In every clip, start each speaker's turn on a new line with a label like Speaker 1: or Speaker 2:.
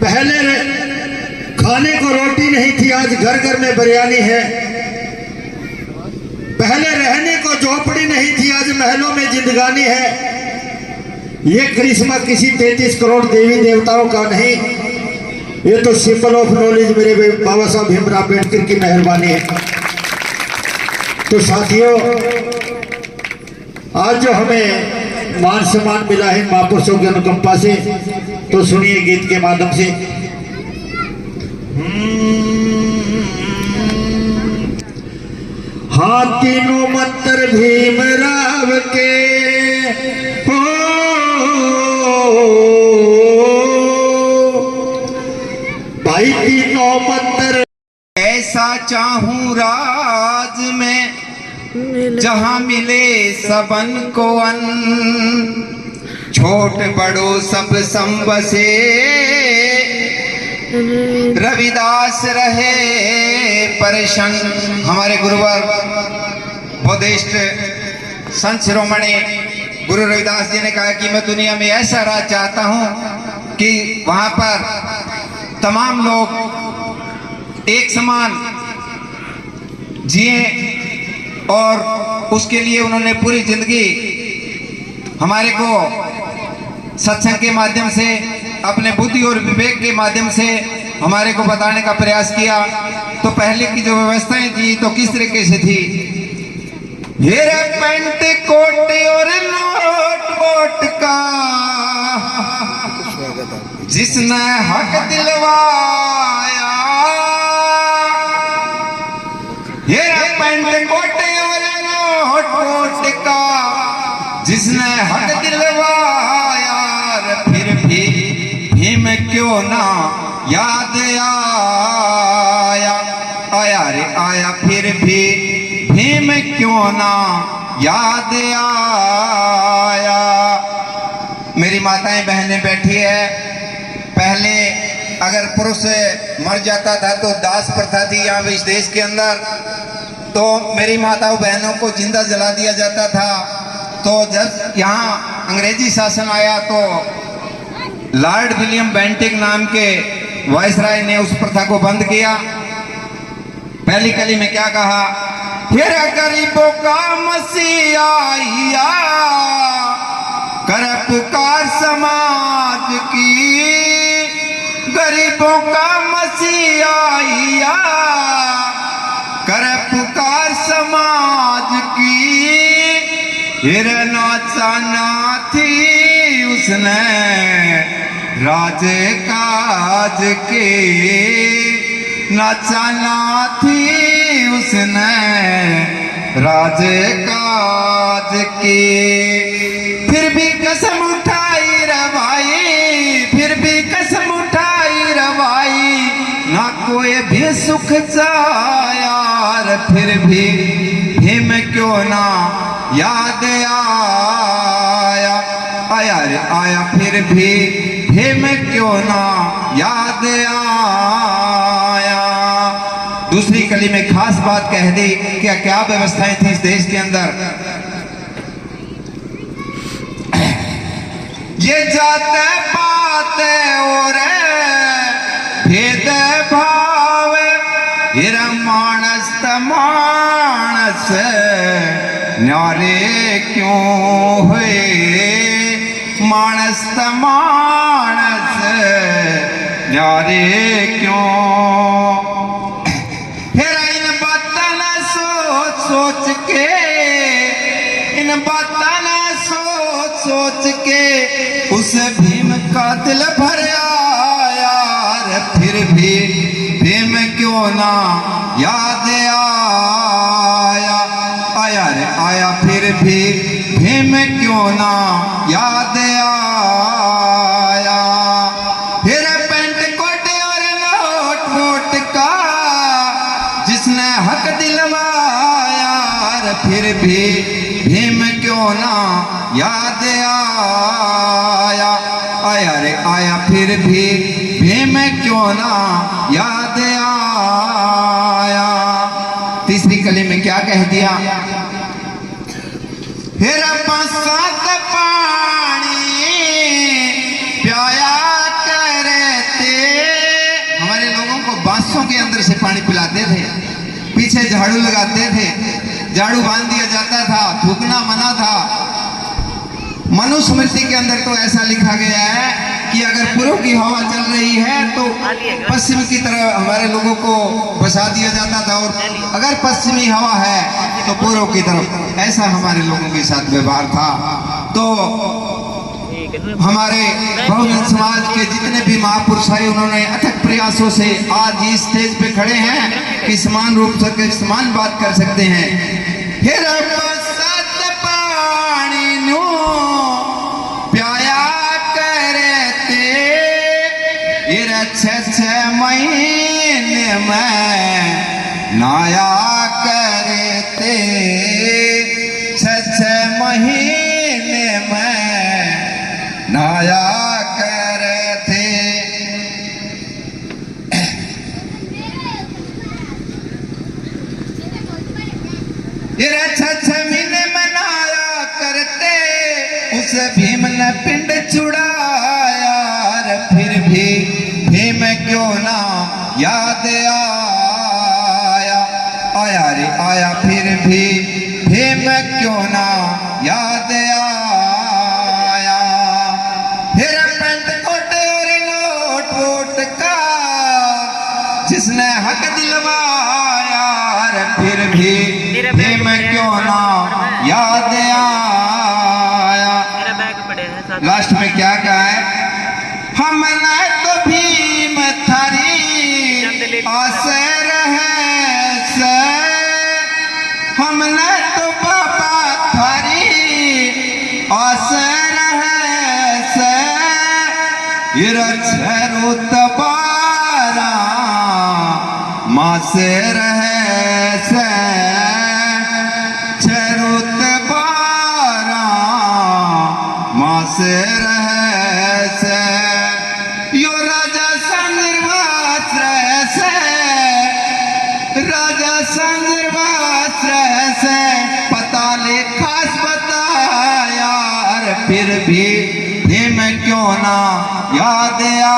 Speaker 1: पहले खाने को रोटी नहीं थी, आज घर घर में बिरयानी है। पहले रहने को झोपड़ी नहीं थी, आज महलों में जिंदगानी है। ये करिश्मा किसी 33 करोड़ देवी देवताओं का नहीं, ये तो सिंबल ऑफ नॉलेज मेरे बाबा साहब भीमराव अम्बेडकर की मेहरबानी है। तो साथियों, आज जो हमें मान सम्मान मिला है महापुरुषों की अनुकंपा से, तो सुनिए गीत के माध्यम से। हाँ, तीनों मंत्र भीमराव के हो, भाई तीनों मंत्र।
Speaker 2: ऐसा चाहूं राज में जहां मिले सबन को अन्न, छोट बड़ो सब संबसे रविदास रहे परेशान। हमारे गुरुवर बुद्धिस्ट संत शिरोमणि गुरु रविदास जी ने कहा कि मैं दुनिया में ऐसा राज चाहता हूं कि वहां पर तमाम लोग एक समान जिए, और उसके लिए उन्होंने पूरी जिंदगी हमारे को सत्संग के माध्यम से, अपने बुद्धि और विवेक के माध्यम से हमारे को बताने का प्रयास किया। तो पहले की जो व्यवस्थाएं थी तो किस तरीके से थी, हेरा पैंट कोट और नोट वोट का जिसने हक दिलवाया, हेरा पैंट कोट और नोट वोट का जिसने हक दिलवाया, फिर भी भीम क्यों ना याद आया, आया रे आया, फिर भी भीम क्यों ना याद आया। मेरी माताएं बहनें बैठी है, पहले अगर पुरुष मर जाता था तो दास प्रथा थी यहाँ इस देश के अंदर, तो मेरी माताओं बहनों को जिंदा जला दिया जाता था। तो जब यहाँ अंग्रेजी शासन आया तो लॉर्ड विलियम बेंटिंग नाम के वायसराय ने उस प्रथा को बंद किया। पहली कली में क्या कहा, फिर गरीबों का मसीहा आइया, कर पुकार समाज की, गरीबों का मसीहा आइया, कर पुकार समाज की, फिर नाचाना थी उसने राज काज के, नाचाना थी उसने राज काज के। फिर भी कसम उठाई रे भाई, फिर भी कसम उठाई रे भाई, ना कोई भी सुख चाया, फिर भी भीम क्यों ना याद आया, आया रे आया, फिर भी भीम क्यों ना याद आया। दूसरी कली में खास बात कह दी, क्या क्या व्यवस्थाएं थी इस देश के अंदर। ये जाते पाते और भेद भाव, हिर मानस मानस न्यारे क्यों हुए, मानस मानस न्यारे क्यों। फिर इन बातों न सोच सोच के, इन बातों न सोच सोच के उस भीम का दिल भरा यार, फिर भी भीम क्यों ना याद आया, आया रे आया, फिर भी भीम क्यों ना याद आया। फिर पेंट कोट और नोट वोट का जिसने हक दिलवाया, फिर भी भीम क्यों ना याद आया, आया रे आया, फिर भी भीम क्यों ना याद आया। तीसरी कली में क्या कह दिया, फिर बरसात पानी प्याया के अंदर से पानी पिलाते थे, पीछे झाड़ू लगाते थे, झाड़ू बांध दिया जाता था, थूकना मना था। मनुस्मृति के अंदर तो ऐसा लिखा गया है कि अगर पूर्व की हवा चल रही है तो पश्चिम की तरफ हमारे लोगों को बसा दिया जाता था, और अगर पश्चिमी हवा है तो पूर्व की तरफ। ऐसा हमारे लोगों के साथ व्यवहार था। तो हमारे बहुजन समाज के जितने भी महापुरुष हैं, उन्होंने अथक प्रयासों से आज इस स्टेज पे खड़े हैं कि समान रूप से समान बात कर सकते हैं। पानी नो प्याया करते 6 महीने में नाया करते, 6 महीने में नाया करते। ये 6 महीने मनाया करते, उस भीम ने पिंड चुड़ाया, फिर भी भीम क्यों ना याद आया, आया रे आया, फिर भी भीम क्यों ना याद आया। फिर पेंट कोट और नोट वोट का जिसने हक दिलवाया, फिर भी भीम क्यों ना याद आया। लास्ट में क्या कहा है? हमने तो भीम थारी आस रहे से, हमने तो बाबा थारी आस रहे से, ये रक्षरो तबारा माँ से रहे से, से रहे से, यो राजा संगवास रहे से, राजा संगवास रहे से, पता ले खास बताया, फिर भी भीम क्यों ना याद आया,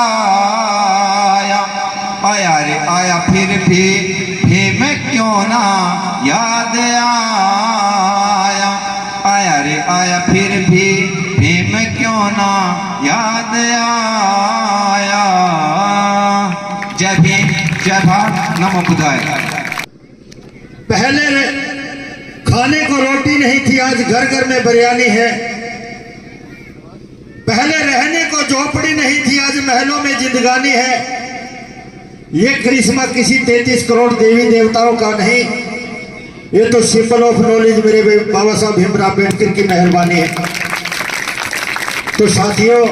Speaker 2: आया रे आया, फिर भी भीम क्यों ना याद आया, आया रे आया, फिर भी भीम क्यों ना याद आया। जय भीम, जय भारत, नमो बुद्धाय।
Speaker 1: पहले खाने को रोटी नहीं थी, आज घर घर में बिरयानी है। पहले रहने को झोपड़ी नहीं थी, आज महलों में जिंदगानी है। ये करिश्मा किसी 33 करोड़ देवी देवताओं का नहीं, ये तो सिंबल ऑफ नॉलेज मेरे बाबा साहब भीमराव अम्बेडकर की मेहरबानी है। तो साथियों,